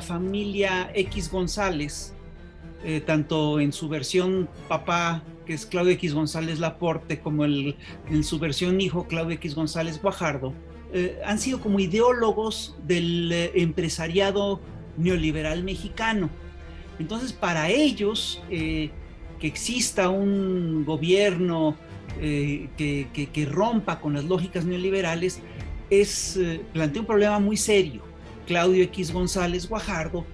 la familia X González, tanto en su versión papá, que es Claudio X González Laporte, como en su versión hijo, Claudio X González Guajardo, han sido como ideólogos del empresariado neoliberal mexicano. Entonces, para ellos, que exista un gobierno que rompa con las lógicas neoliberales, plantea un problema muy serio. Claudio X González Guajardo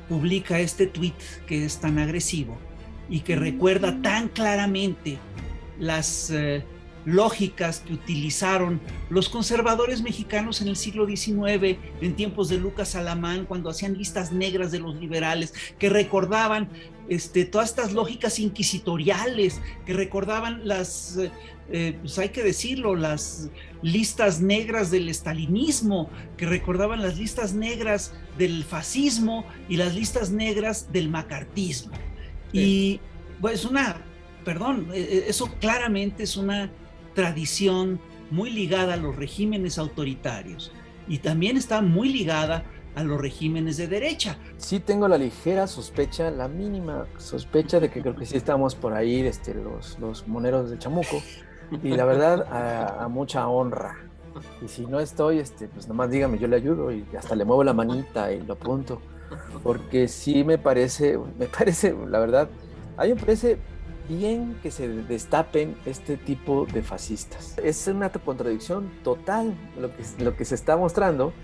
publica este tuit que es tan agresivo y que recuerda tan claramente las lógicas que utilizaron los conservadores mexicanos en el siglo XIX, en tiempos de Lucas Alamán, cuando hacían listas negras de los liberales, que recordaban todas estas lógicas inquisitoriales, que recordaban las, pues hay que decirlo, las listas negras del estalinismo, que recordaban las listas negras del fascismo y las listas negras del macartismo. Sí. Y pues eso claramente es una tradición muy ligada a los regímenes autoritarios y también está muy ligada a los regímenes de derecha. Sí tengo la ligera sospecha, la mínima sospecha de que creo que sí estamos por ahí los moneros de Chamuco, y la verdad a mucha honra. Y si no estoy, pues nomás dígame, yo le ayudo y hasta le muevo la manita y lo apunto, porque sí me parece, la verdad, a mí me parece bien que se destapen este tipo de fascistas. Es una contradicción total lo que se está mostrando,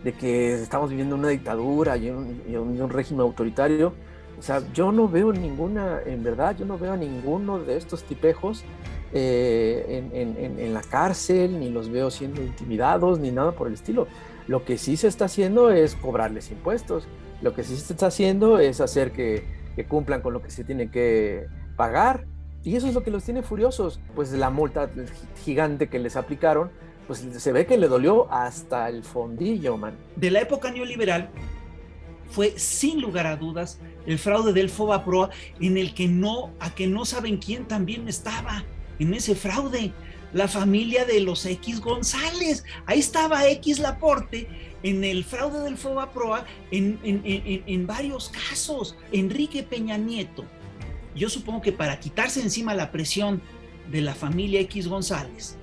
de que estamos viviendo una dictadura y un régimen autoritario. O sea, yo no veo en verdad, yo no veo a ninguno de estos tipejos en la cárcel, ni los veo siendo intimidados, ni nada por el estilo. Lo que sí se está haciendo es cobrarles impuestos. Lo que sí se está haciendo es hacer que cumplan con lo que se tiene que pagar, y eso es lo que los tiene furiosos. Pues la multa gigante que les aplicaron, pues se ve que le dolió hasta el fondillo, man. De la época neoliberal fue sin lugar a dudas el fraude del Fobaproa, en el que no saben quién también estaba en ese fraude: la familia de los X González. Ahí estaba X Laporte en el fraude del Fobaproa en varios casos. Enrique Peña Nieto, yo supongo que para quitarse encima la presión de la familia X González,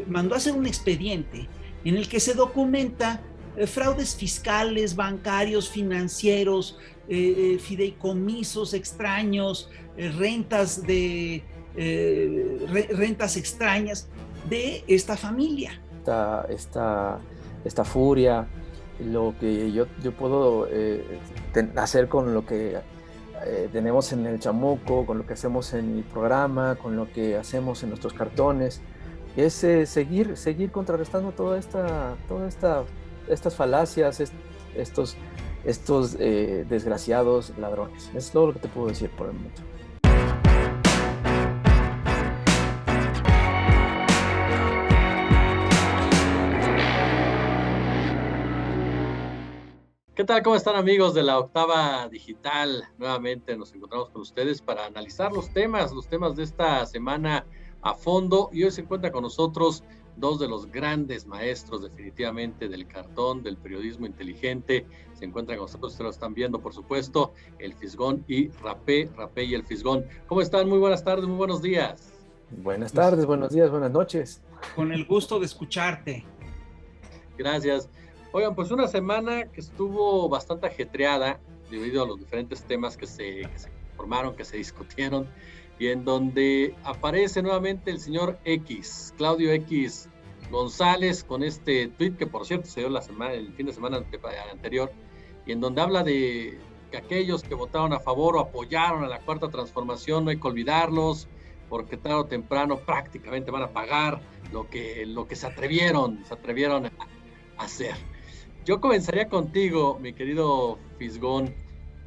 mandó a hacer un expediente en el que se documenta fraudes fiscales, bancarios, financieros, fideicomisos extraños, rentas extrañas de esta familia. Esta furia, lo que yo puedo hacer con lo que tenemos en el Chamuco, con lo que hacemos en el programa, con lo que hacemos en nuestros cartones, es seguir contrarrestando todas estas falacias, estos desgraciados ladrones. Es todo lo que te puedo decir por el momento. ¿Qué tal? ¿Cómo están, amigos de la Octava Digital? Nuevamente nos encontramos con ustedes para analizar los temas de esta semana a fondo, y hoy se encuentra con nosotros dos de los grandes maestros definitivamente del cartón, del periodismo inteligente. Se encuentran con nosotros, ustedes lo están viendo, por supuesto, el Fisgón y Rapé y el Fisgón. ¿Cómo están? Muy buenas tardes, muy buenos días. Buenas tardes, buenos días, buenas noches. Con el gusto de escucharte. Gracias. Oigan, pues una semana que estuvo bastante ajetreada debido a los diferentes temas que se formaron, que se discutieron, y en donde aparece nuevamente el señor X, Claudio X González, con este tuit que, por cierto, se dio el fin de semana anterior, y en donde habla de que aquellos que votaron a favor o apoyaron a la Cuarta Transformación no hay que olvidarlos, porque tarde o temprano prácticamente van a pagar lo que se atrevieron a hacer. Yo comenzaría contigo, mi querido Fisgón.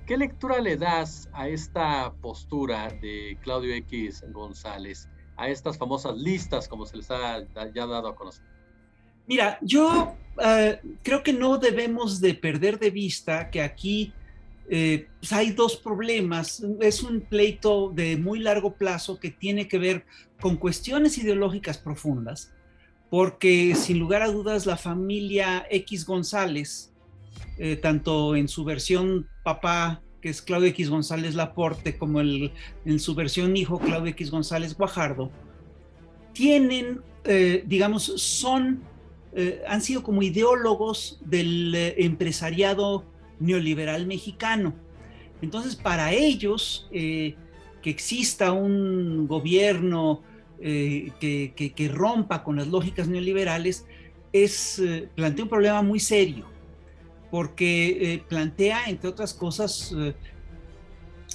¿Qué lectura le das a esta postura de Claudio X González, a estas famosas listas como se les ha ya dado a conocer? Mira, yo creo que no debemos de perder de vista que aquí pues hay dos problemas. Es un pleito de muy largo plazo que tiene que ver con cuestiones ideológicas profundas, porque sin lugar a dudas la familia X González tanto en su versión papá, que es Claudio X González Laporte, como en su versión hijo, Claudio X González Guajardo, tienen, digamos, han sido como ideólogos del empresariado neoliberal mexicano. Entonces, para ellos, que exista un gobierno que rompa con las lógicas neoliberales, plantea un problema muy serio, porque plantea, entre otras cosas,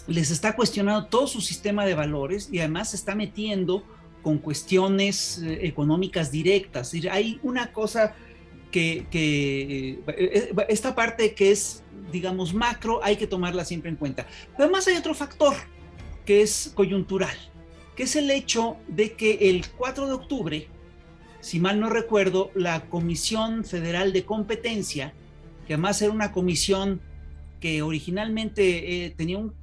les está cuestionando todo su sistema de valores y además se está metiendo con cuestiones económicas directas. Es decir, hay una cosa esta parte que es, digamos, macro, hay que tomarla siempre en cuenta. Pero además hay otro factor que es coyuntural, que es el hecho de que el 4 de octubre, si mal no recuerdo, la Comisión Federal de Competencia, que además era una comisión que originalmente tenía un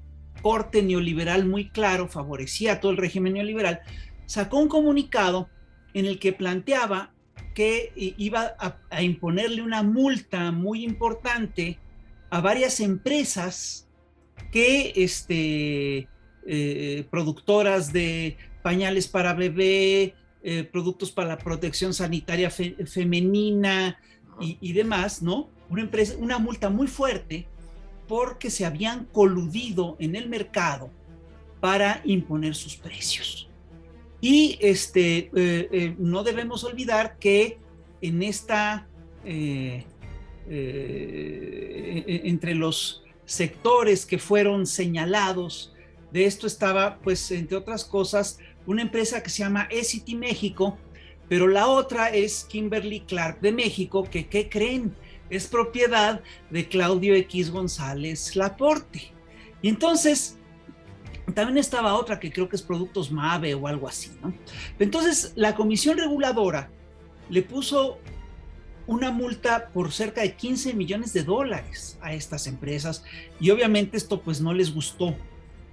corte neoliberal muy claro, favorecía todo el régimen neoliberal, sacó un comunicado en el que planteaba que iba a imponerle una multa muy importante a varias empresas que productoras de pañales para bebé, productos para la protección sanitaria femenina y demás, ¿no? Una multa muy fuerte porque se habían coludido en el mercado para imponer sus precios. Y no debemos olvidar que en entre los sectores que fueron señalados de esto estaba, pues, entre otras cosas, una empresa que se llama Essity México, pero la otra es Kimberly Clark de México, que, ¿qué creen? Es propiedad de Claudio X González Laporte. Y entonces, también estaba otra que creo que es Productos Mave o algo así, ¿no? Entonces, la Comisión Reguladora le puso una multa por cerca de $15 millones a estas empresas, y obviamente esto pues no les gustó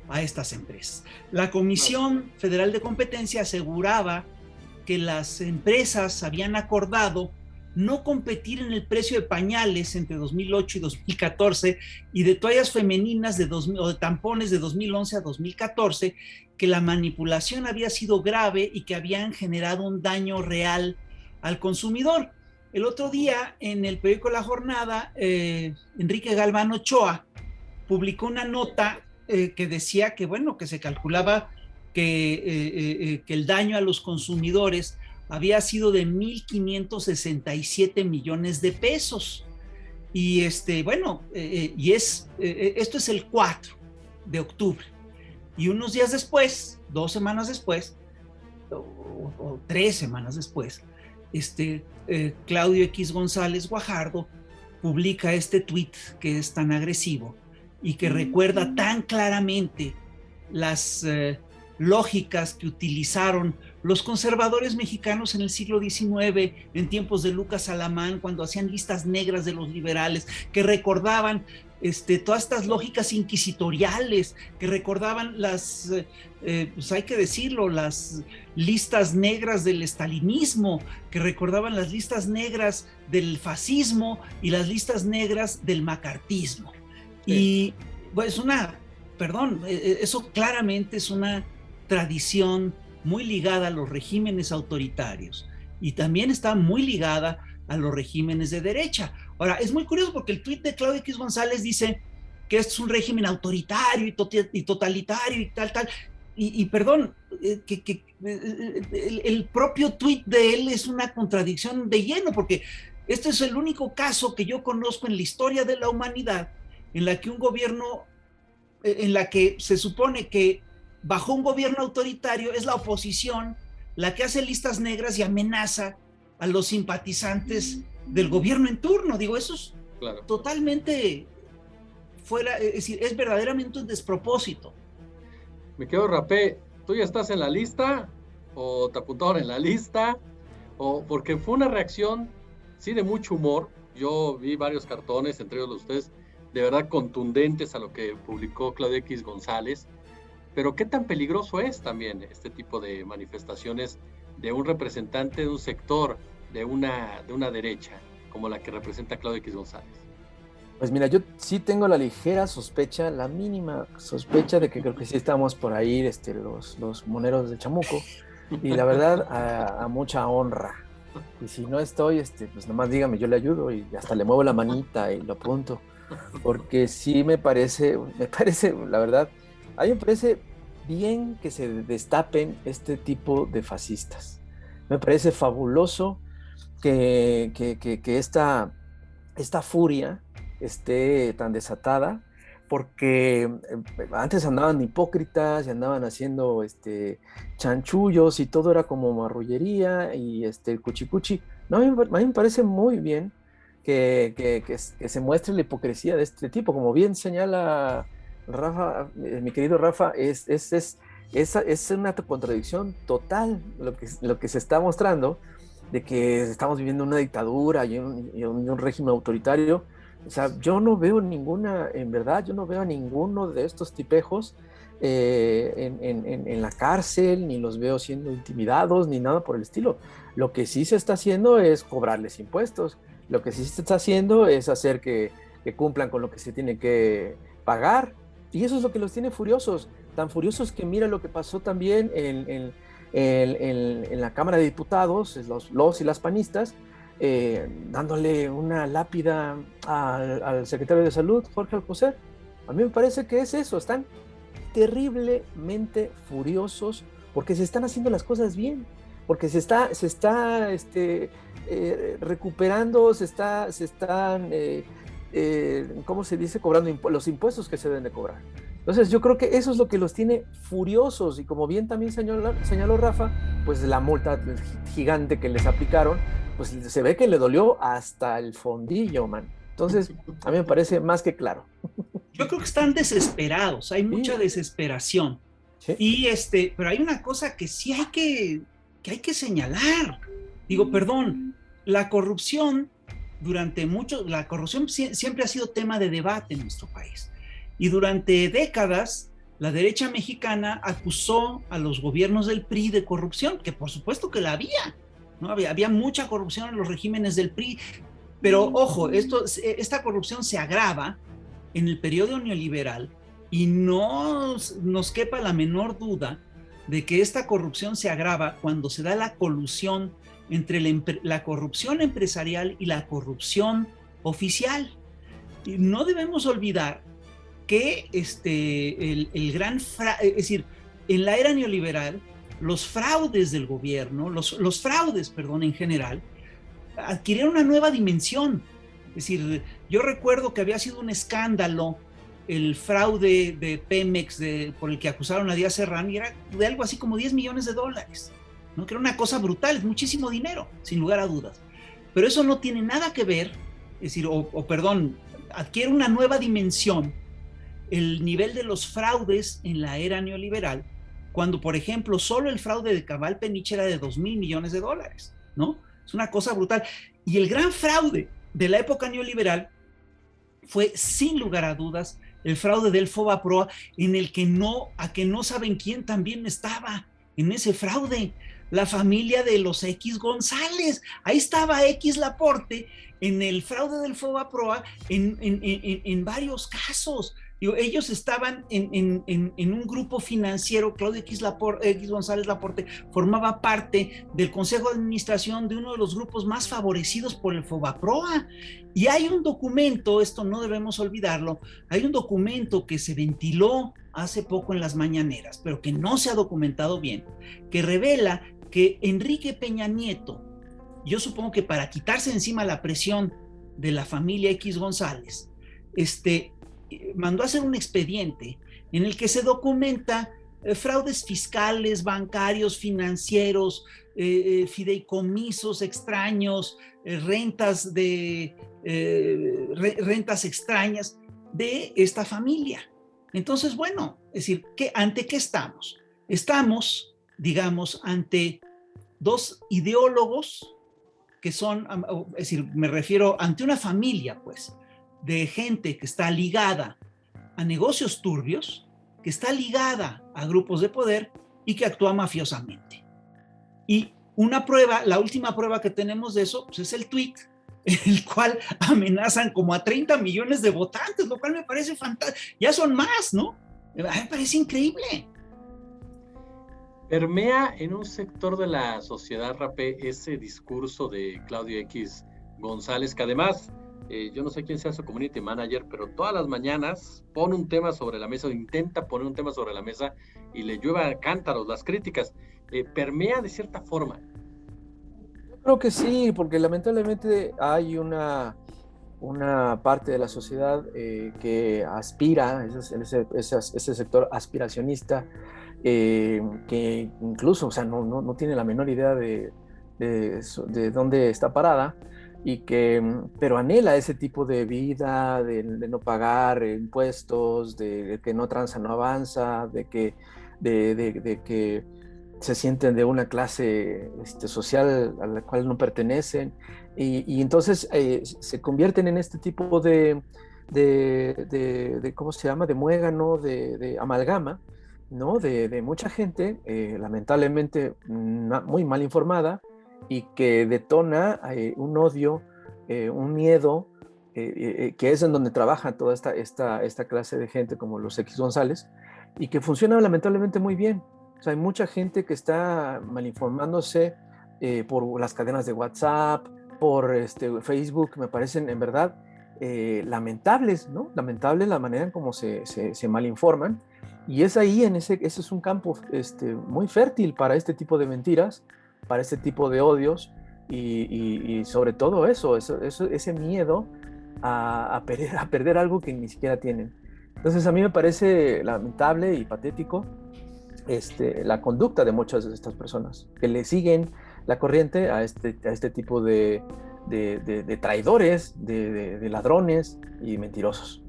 a estas empresas. La Comisión Federal de Competencia aseguraba que las empresas habían acordado no competir en el precio de pañales entre 2008 y 2014 y de toallas femeninas o de tampones de 2011 a 2014, que la manipulación había sido grave y que habían generado un daño real al consumidor. El otro día, en el periódico La Jornada, Enrique Galván Ochoa publicó una nota que decía que, bueno, que se calculaba que el daño a los consumidores había sido de 1,567 millones de pesos. Y esto es el 4 de octubre. Y unos días después, 2 semanas después, o 3 semanas después, Claudio X González Guajardo publica este tuit que es tan agresivo y que recuerda tan claramente las lógicas que utilizaron los conservadores mexicanos en el siglo XIX, en tiempos de Lucas Alamán, cuando hacían listas negras de los liberales, que recordaban todas estas lógicas inquisitoriales, que recordaban pues hay que decirlo, las listas negras del estalinismo, que recordaban las listas negras del fascismo y las listas negras del macartismo. Sí. Y pues eso claramente es una tradición muy ligada a los regímenes autoritarios y también está muy ligada a los regímenes de derecha. Ahora, es muy curioso porque el tuit de Claudio X González dice que esto es un régimen autoritario y totalitario y tal, perdón, que el propio tuit de él es una contradicción de lleno, porque este es el único caso que yo conozco en la historia de la humanidad en la que un gobierno, en la que se supone que bajo un gobierno autoritario es la oposición la que hace listas negras y amenaza a los simpatizantes del gobierno en turno. Digo, eso es totalmente fuera, es decir, es verdaderamente un despropósito. Me quedo, Rapé, ¿tú ya estás en la lista? ¿O te apuntaron en la lista? O porque fue una reacción, sí, de mucho humor. Yo vi varios cartones, entre ellos los de ustedes, de verdad contundentes a lo que publicó Claudio X González. Pero ¿qué tan peligroso es también este tipo de manifestaciones de un representante de un sector, de una derecha, como la que representa Claudio X González? Pues mira, yo sí tengo la ligera sospecha, la mínima sospecha de que creo que sí estamos por ahí, los moneros de Chamuco, y la verdad, a mucha honra. Y si no estoy, pues nomás dígame, yo le ayudo y hasta le muevo la manita y lo apunto. Porque sí me parece, la verdad, a mí me parece bien que se destapen este tipo de fascistas. Me parece fabuloso que esta furia esté tan desatada, porque antes andaban hipócritas y andaban haciendo chanchullos y todo era como marrullería y cuchicuchi. No, a mí me parece muy bien que se muestre la hipocresía de este tipo, como bien señala Rafa, mi querido Rafa, es una contradicción total lo que se está mostrando de que estamos viviendo una dictadura y un régimen autoritario. O sea, yo no veo ninguna, en verdad, yo no veo a ninguno de estos tipejos en la cárcel, ni los veo siendo intimidados, ni nada por el estilo. Lo que sí se está haciendo es cobrarles impuestos. Lo que sí se está haciendo es hacer que cumplan con lo que se tiene que pagar. Y eso es lo que los tiene furiosos. Tan furiosos que mira lo que pasó también en la Cámara de Diputados, los y las panistas, dándole una lápida al secretario de Salud, Jorge Alcocer. A mí me parece que es eso, están terriblemente furiosos porque se están haciendo las cosas bien, porque se está recuperando, se están, ¿cómo se dice? Cobrando los impuestos que se deben de cobrar. Entonces yo creo que eso es lo que los tiene furiosos y como bien también señaló Rafa, pues la multa gigante que les aplicaron, pues se ve que le dolió hasta el fondillo, man. Entonces a mí me parece más que claro. Yo creo que están desesperados, hay mucha Sí. desesperación. Sí. Y pero hay una cosa que sí hay que señalar. Digo, perdón, la corrupción la corrupción siempre ha sido tema de debate en nuestro país. Y durante décadas, la derecha mexicana acusó a los gobiernos del PRI de corrupción, que por supuesto que la había, ¿no? Había mucha corrupción en los regímenes del PRI, pero ojo, esta corrupción se agrava en el periodo neoliberal y no nos quepa la menor duda de que esta corrupción se agrava cuando se da la colusión entre la corrupción empresarial y la corrupción oficial. Y no debemos olvidar que el gran es decir, en la era neoliberal, los fraudes del gobierno, los fraudes, perdón, en general, adquirieron una nueva dimensión. Es decir, yo recuerdo que había sido un escándalo el fraude de Pemex por el que acusaron a Díaz Serrán, y era de algo así como $10 millones, ¿no? Que era una cosa brutal, es muchísimo dinero, sin lugar a dudas. Pero eso no tiene nada que ver, es decir, perdón, adquiere una nueva dimensión el nivel de los fraudes en la era neoliberal, cuando, por ejemplo, solo el fraude de Cabal Peniche era de $2,000 millones, ¿no? Es una cosa brutal. Y el gran fraude de la época neoliberal fue, sin lugar a dudas, el fraude del Fobaproa, en el que no saben quién también estaba en ese fraude, la familia de los X González. Ahí estaba X Laporte en el fraude del Fobaproa en varios casos. Digo, ellos estaban en un grupo financiero. Claudio X González Laporte formaba parte del consejo de administración de uno de los grupos más favorecidos por el Fobaproa. Y hay un documento, esto no debemos olvidarlo, hay un documento que se ventiló hace poco en las mañaneras, pero que no se ha documentado bien, que revela que Enrique Peña Nieto, yo supongo que para quitarse encima la presión de la familia X González, mandó a hacer un expediente en el que se documenta fraudes fiscales, bancarios, financieros, fideicomisos extraños, rentas extrañas de esta familia. Entonces, bueno, es decir, ¿ante qué estamos? Estamos, digamos, ante dos ideólogos que son, es decir, me refiero ante una familia, pues, de gente que está ligada a negocios turbios, que está ligada a grupos de poder y que actúa mafiosamente. Y una prueba, la última prueba que tenemos de eso, pues es el tuit en el cual amenazan como a 30 millones de votantes, lo cual me parece fantástico. Ya son más, ¿no? Me parece increíble. Permea en un sector de la sociedad, Rapé, ese discurso de Claudio X González, que además, yo no sé quién sea su community manager, pero todas las mañanas pone un tema sobre la mesa, o intenta poner un tema sobre la mesa, y le llueve a cántaros las críticas. Permea de cierta forma. Yo creo que sí, porque lamentablemente hay una parte de la sociedad que aspira, ese sector aspiracionista, que incluso, o sea, no tiene la menor idea de dónde está parada, pero anhela ese tipo de vida, de no pagar impuestos, de que no tranza, no avanza, de que se sienten de una clase social a la cual no pertenecen, y entonces se convierten en este tipo de ¿cómo se llama?, de muégano, de amalgama, ¿no?, de mucha gente, lamentablemente muy mal informada, y que detona un odio, un miedo, que es en donde trabaja toda esta clase de gente como los X González, y que funciona lamentablemente muy bien. O sea, hay mucha gente que está malinformándose por las cadenas de WhatsApp, por Facebook, me parecen en verdad lamentables, ¿no? Lamentable la manera en cómo se malinforman, y es ahí, ese es un campo muy fértil para este tipo de mentiras, para este tipo de odios, y sobre todo ese miedo a perder algo que ni siquiera tienen. Entonces a mí me parece lamentable y patético la conducta de muchas de estas personas que le siguen la corriente a este tipo de traidores, de ladrones y mentirosos.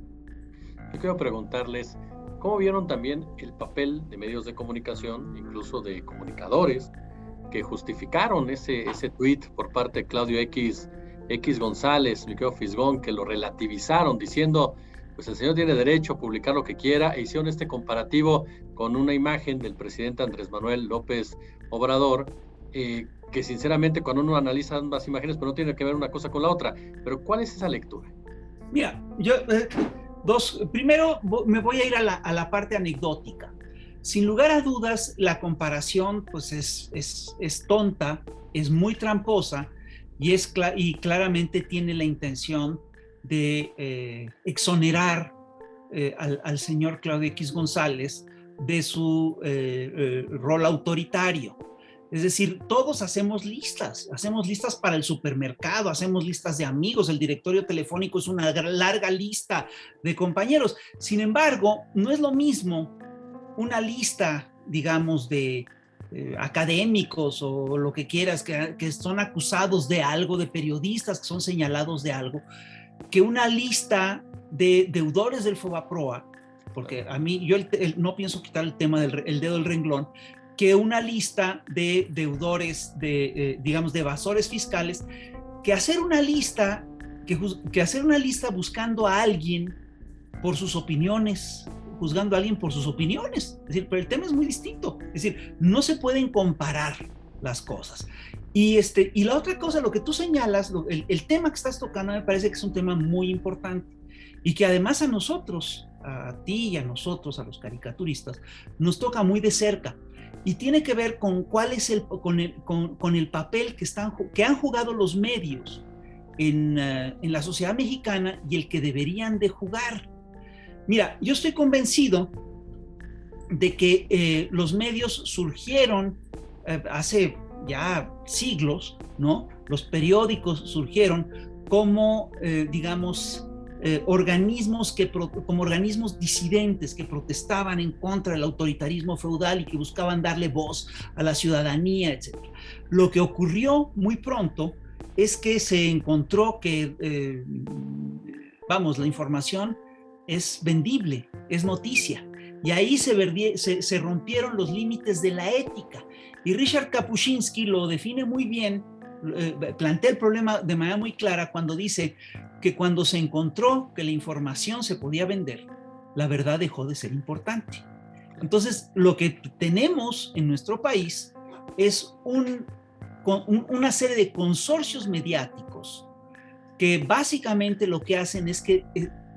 Yo quiero preguntarles, ¿cómo vieron también el papel de medios de comunicación, incluso de comunicadores, que justificaron ese tuit por parte de Claudio X González, mi querido Fisgón, que lo relativizaron diciendo, pues el señor tiene derecho a publicar lo que quiera, e hicieron este comparativo con una imagen del presidente Andrés Manuel López Obrador, que sinceramente cuando uno analiza ambas imágenes, pues no tiene que ver una cosa con la otra. Pero ¿cuál es esa lectura? Mira, yo primero me voy a ir a la parte anecdótica. Sin lugar a dudas, la comparación pues es tonta, es muy tramposa, y claramente tiene la intención de exonerar al señor Claudio X González de su rol autoritario. Es decir, todos hacemos listas para el supermercado, hacemos listas de amigos, el directorio telefónico es una larga lista de compañeros. Sin embargo, no es lo mismo una lista, digamos, de académicos o lo que quieras, que son acusados de algo, de periodistas que son señalados de algo, que una lista de deudores del Fobaproa, porque a mí, yo no pienso quitar el tema del dedo del renglón, que una lista de deudores, digamos, de evasores fiscales, que hacer una lista buscando a alguien por sus opiniones, juzgando a alguien por sus opiniones. Es decir, pero el tema es muy distinto. Es decir, no se pueden comparar las cosas. Y la otra cosa, lo que tú señalas, el tema que estás tocando me parece que es un tema muy importante, y que además a nosotros, a ti y a nosotros, a los caricaturistas, nos toca muy de cerca. Y tiene que ver con cuál es con el papel que han jugado los medios en la sociedad mexicana, y el que deberían de jugar. Mira, yo estoy convencido de que los medios surgieron hace ya siglos, ¿no? Los periódicos surgieron como, digamos, organismos disidentes que protestaban en contra del autoritarismo feudal y que buscaban darle voz a la ciudadanía, etc. Lo que ocurrió muy pronto es que se encontró que, la información es vendible, es noticia, y ahí se rompieron los límites de la ética. Y Richard Kapuscinski lo define muy bien, plantea el problema de manera muy clara cuando dice que cuando se encontró que la información se podía vender, la verdad dejó de ser importante. Entonces, lo que tenemos en nuestro país es una serie de consorcios mediáticos que básicamente lo que hacen es que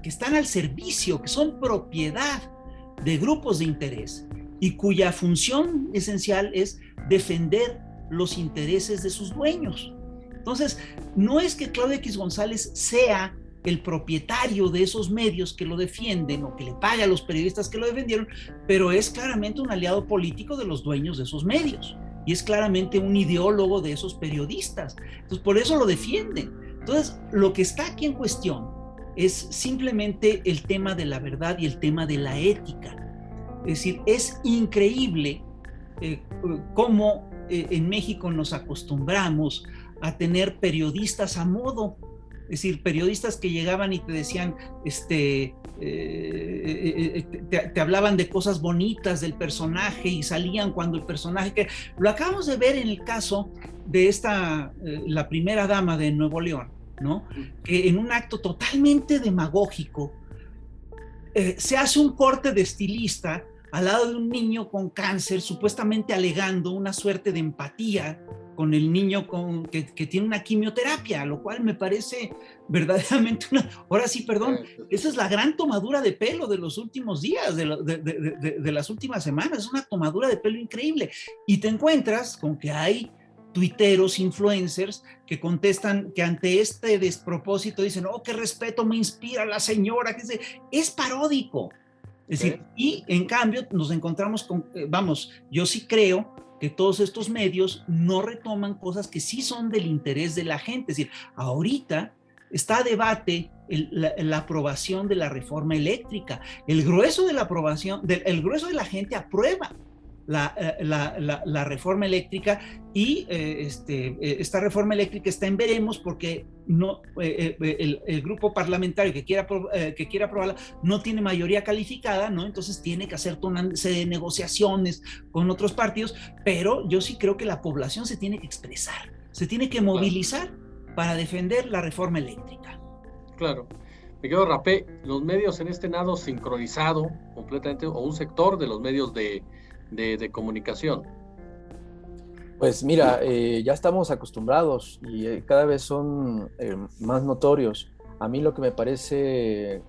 están al servicio, que son propiedad de grupos de interés y cuya función esencial es defender los intereses de sus dueños. Entonces, no es que Claudio X González sea el propietario de esos medios que lo defienden o que le paga a los periodistas que lo defendieron, pero es claramente un aliado político de los dueños de esos medios y es claramente un ideólogo de esos periodistas. Entonces, por eso lo defienden. Entonces, lo que está aquí en cuestión es simplemente el tema de la verdad y el tema de la ética. Es decir, es increíble cómo en México nos acostumbramos a tener periodistas a modo. Es decir, periodistas que llegaban y te decían, te hablaban de cosas bonitas del personaje y salían cuando el personaje... Lo acabamos de ver en el caso de la primera dama de Nuevo León, ¿no? Que en un acto totalmente demagógico se hace un corte de estilista al lado de un niño con cáncer, supuestamente alegando una suerte de empatía con el niño que tiene una quimioterapia, lo cual me parece verdaderamente ahora sí, perdón, esa es la gran tomadura de pelo de los últimos días, de las últimas semanas, es una tomadura de pelo increíble. Y te encuentras con que hay tuiteros, influencers, que contestan que ante este despropósito dicen, oh, qué respeto me inspira la señora, que es paródico. Es decir, y en cambio nos encontramos con, yo sí creo que todos estos medios no retoman cosas que sí son del interés de la gente. Es decir, ahorita está a debate la aprobación de la reforma eléctrica. El grueso de la aprobación, el grueso de la gente aprueba la reforma eléctrica y esta reforma eléctrica está en veremos porque no, el grupo parlamentario que quiera aprobarla no tiene mayoría calificada, ¿no? Entonces tiene que hacer una serie de negociaciones con otros partidos, pero yo sí creo que la población se tiene que expresar, se tiene que movilizar para defender la reforma eléctrica. Claro. Miguel Rapé, los medios en este nado sincronizado completamente, o un sector de los medios de comunicación. Pues mira, ya estamos acostumbrados y cada vez son más notorios. A mí lo que me parece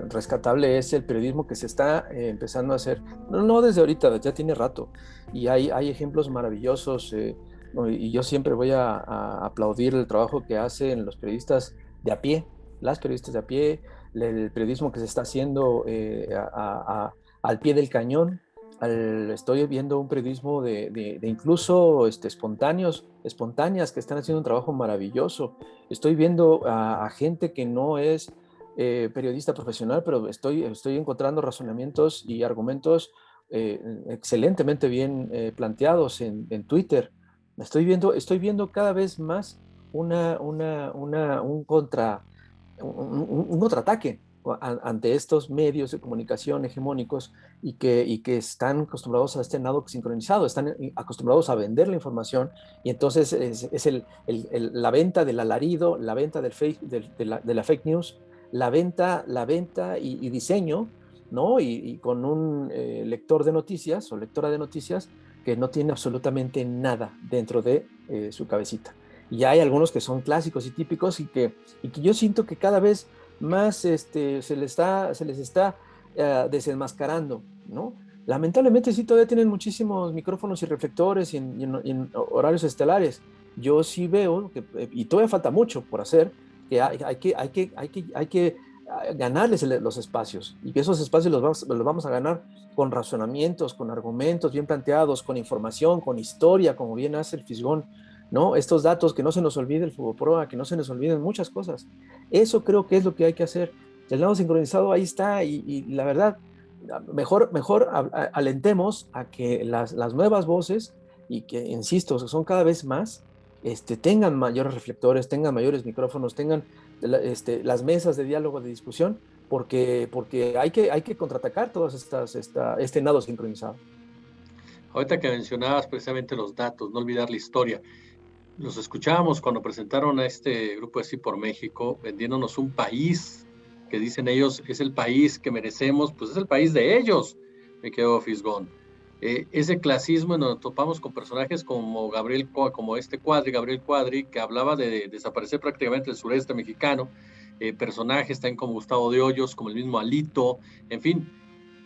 rescatable es el periodismo que se está empezando a hacer, no desde ahorita, ya tiene rato, y hay ejemplos maravillosos, y yo siempre voy a aplaudir el trabajo que hacen los periodistas de a pie, las periodistas de a pie, el periodismo que se está haciendo al pie del cañón. Estoy viendo un periodismo de incluso espontáneas que están haciendo un trabajo maravilloso. Estoy viendo a gente que no es periodista profesional, pero estoy encontrando razonamientos y argumentos excelentemente bien planteados en Twitter. Estoy viendo cada vez más un contraataque ante estos medios de comunicación hegemónicos y que están acostumbrados a este nado sincronizado, están acostumbrados a vender la información y entonces es la venta del alarido, la venta de la fake news, la venta y diseño, ¿no? Y con un lector de noticias o lectora de noticias que no tiene absolutamente nada dentro de su cabecita. Y hay algunos que son clásicos y típicos y que yo siento que cada vez más se les está desenmascarando, ¿no? Lamentablemente sí todavía tienen muchísimos micrófonos y reflectores y en horarios estelares. Yo sí veo, y todavía falta mucho por hacer, que hay que ganarles los espacios y que esos espacios los vamos a ganar con razonamientos, con argumentos bien planteados, con información, con historia, como bien hace el Fisgón, ¿no? Estos datos, que no se nos olvide el FUBOPROA, que no se nos olviden muchas cosas. Eso creo que es lo que hay que hacer. El nado sincronizado ahí está y la verdad, mejor alentemos a que las nuevas voces, y que, insisto, son cada vez más, tengan mayores reflectores, tengan mayores micrófonos, tengan las mesas de diálogo, de discusión, porque hay que contraatacar todas este nado sincronizado. Ahorita que mencionabas precisamente los datos, no olvidar la historia. Los escuchábamos cuando presentaron a este grupo de Sí por México, vendiéndonos un país que dicen ellos es el país que merecemos, pues es el país de ellos, me quedo Fisgón. ese clasismo en donde topamos con personajes como Gabriel Cuadri, que hablaba de desaparecer prácticamente el sureste mexicano, personajes también como Gustavo de Hoyos, como el mismo Alito, en fin,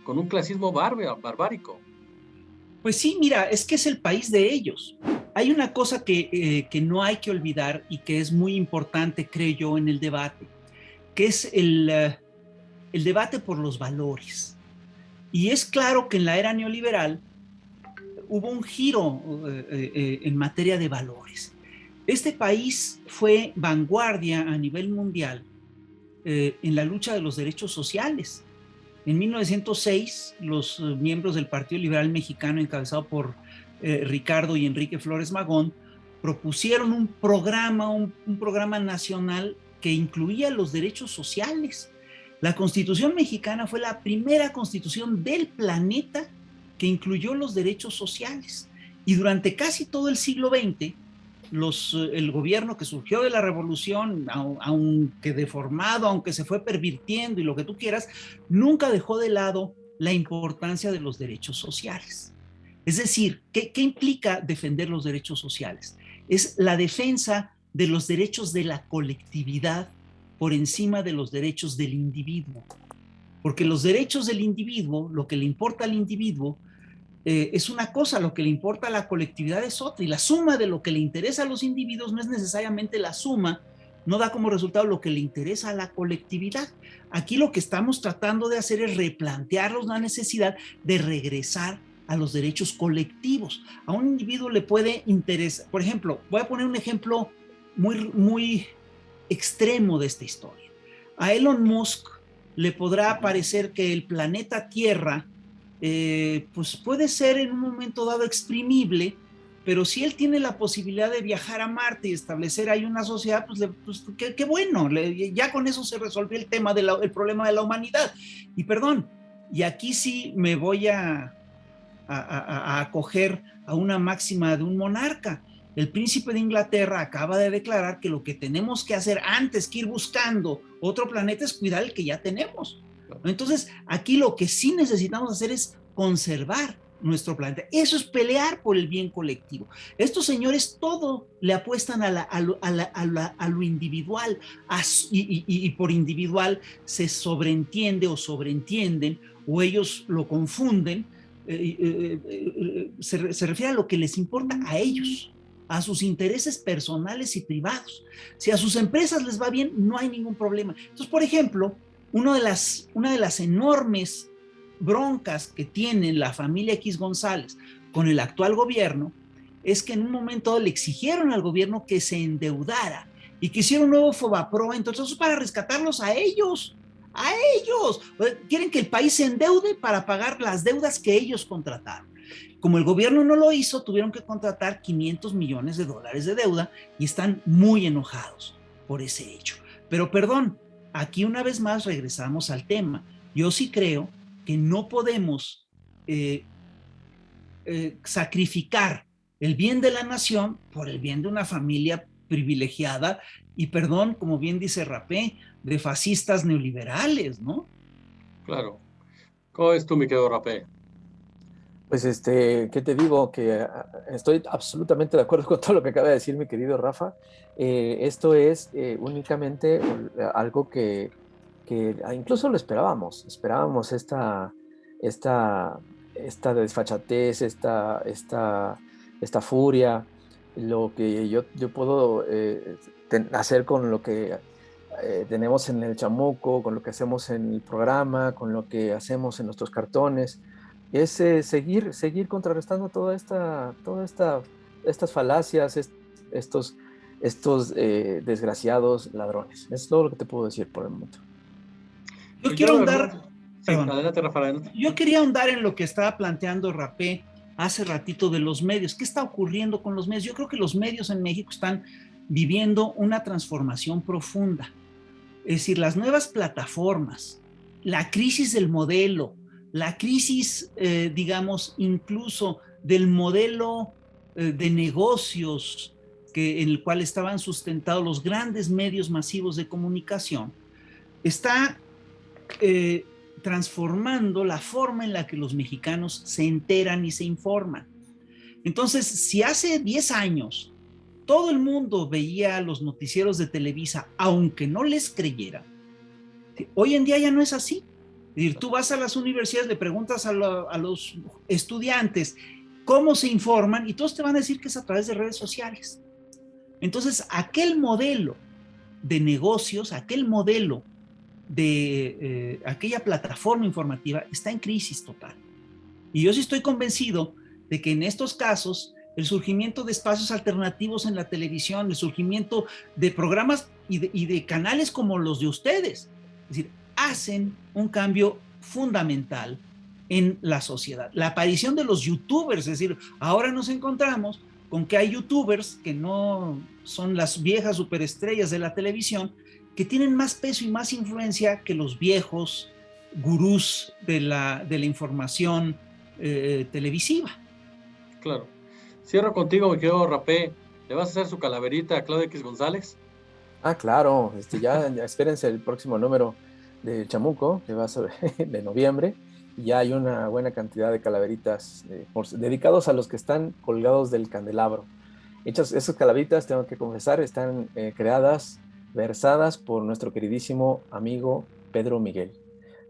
con un clasismo barbárico. Pues sí, mira, es que es el país de ellos. Hay una cosa que no hay que olvidar y que es muy importante, creo yo, en el debate, que es el debate por los valores. Y es claro que en la era neoliberal hubo un giro en materia de valores. Este país fue vanguardia a nivel mundial en la lucha de los derechos sociales. En 1906, los miembros del Partido Liberal Mexicano, encabezado por Ricardo y Enrique Flores Magón, propusieron un programa nacional que incluía los derechos sociales. La Constitución mexicana fue la primera constitución del planeta que incluyó los derechos sociales. Y durante casi todo el siglo XX, el gobierno que surgió de la revolución, aunque deformado, aunque se fue pervirtiendo y lo que tú quieras, nunca dejó de lado la importancia de los derechos sociales. Es decir, ¿qué implica defender los derechos sociales? Es la defensa de los derechos de la colectividad por encima de los derechos del individuo. Porque los derechos del individuo, lo que le importa al individuo, es una cosa, lo que le importa a la colectividad es otra, y la suma de lo que le interesa a los individuos no es necesariamente la suma, no da como resultado lo que le interesa a la colectividad. Aquí lo que estamos tratando de hacer es replantearnos la necesidad de regresar a los derechos colectivos. A un individuo le puede interesar, por ejemplo, voy a poner un ejemplo muy extremo de esta historia. A Elon Musk le podrá parecer que el planeta Tierra pues puede ser en un momento dado exprimible, pero si él tiene la posibilidad de viajar a Marte y establecer ahí una sociedad, pues qué bueno, ya con eso se resolvió el tema el problema de la humanidad. Y perdón, y aquí sí me voy a acoger a una máxima de un monarca. El príncipe de Inglaterra acaba de declarar que lo que tenemos que hacer antes que ir buscando otro planeta es cuidar el que ya tenemos. Entonces, aquí lo que sí necesitamos hacer es conservar nuestro planeta. Eso es pelear por el bien colectivo. Estos señores todo le apuestan a lo individual, y por individual se sobreentiende o sobreentienden, o ellos lo confunden, se refiere a lo que les importa a ellos, a sus intereses personales y privados. Si a sus empresas les va bien, no hay ningún problema. Entonces, por ejemplo, una de las enormes broncas que tiene la familia X González con el actual gobierno es que en un momento le exigieron al gobierno que se endeudara y que hiciera un nuevo Fobaproa, entonces para rescatarlos a ellos. A ellos. Quieren que el país se endeude para pagar las deudas que ellos contrataron. Como el gobierno no lo hizo, tuvieron que contratar $500 millones de deuda y están muy enojados por ese hecho. Pero perdón, aquí una vez más regresamos al tema. Yo sí creo que no podemos sacrificar el bien de la nación por el bien de una familia privilegiada y, perdón, como bien dice Rapé, de fascistas neoliberales, ¿no? Claro. ¿Cómo es tú, mi querido Rapé? Pues ¿qué te digo? Que estoy absolutamente de acuerdo con todo lo que acaba de decir mi querido Rafa. Esto es únicamente algo que incluso lo esperábamos esta desfachatez, esta furia, lo que yo puedo hacer con lo que tenemos en el Chamuco, con lo que hacemos en el programa, con lo que hacemos en nuestros cartones, es seguir contrarrestando todas estas falacias, estos desgraciados ladrones. Es todo lo que te puedo decir por el momento. Yo quiero ahondar. Sí, adelante, Rafa, adelante. Yo quería ahondar en lo que estaba planteando Rapé hace ratito de los medios. ¿Qué está ocurriendo con los medios? Yo creo que los medios en México están viviendo una transformación profunda. Es decir, las nuevas plataformas, la crisis del modelo, la crisis, digamos, incluso del modelo de negocios en el cual estaban sustentados los grandes medios masivos de comunicación, está transformando la forma en la que los mexicanos se enteran y se informan. Entonces, si hace 10 años todo el mundo veía los noticieros de Televisa, aunque no les creyera, hoy en día ya no es así. Es decir, tú vas a las universidades, le preguntas a los estudiantes cómo se informan y todos te van a decir que es a través de redes sociales. Entonces, aquel modelo de negocios, aquel modelo de aquella plataforma informativa está en crisis total. Y yo sí estoy convencido de que en estos casos el surgimiento de espacios alternativos en la televisión, el surgimiento de programas y de canales como los de ustedes, es decir, hacen un cambio fundamental en la sociedad. La aparición de los youtubers, es decir, ahora nos encontramos con que hay youtubers que no son las viejas superestrellas de la televisión, que tienen más peso y más influencia que los viejos gurús de la información televisiva. Claro. Cierro contigo, mi querido Rapé. ¿Le vas a hacer su calaverita a Claudio X González? Ah, claro, ya espérense el próximo número del Chamuco, que va a ser de noviembre, y ya hay una buena cantidad de calaveritas dedicados a los que están colgados del candelabro. Esas calaveritas, tengo que confesar, están creadas, versadas por nuestro queridísimo amigo Pedro Miguel.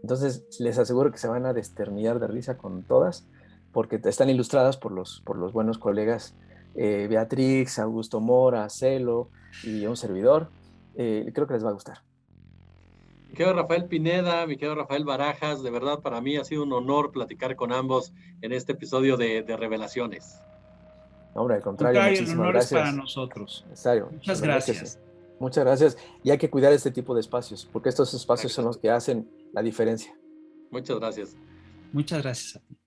Entonces, les aseguro que se van a desternillar de risa con todas, porque están ilustradas por los buenos colegas Beatrix, Augusto Mora, Celo y un servidor. Creo que les va a gustar. Mi querido Rafael Pineda, mi querido Rafael Barajas, de verdad para mí ha sido un honor platicar con ambos en este episodio de Revelaciones. Hombre, al contrario, muchísimas el honor gracias. Es para nosotros. Muchas gracias. Muchas gracias. Y hay que cuidar este tipo de espacios, porque estos espacios son los que hacen la diferencia. Muchas gracias. Muchas gracias a ti.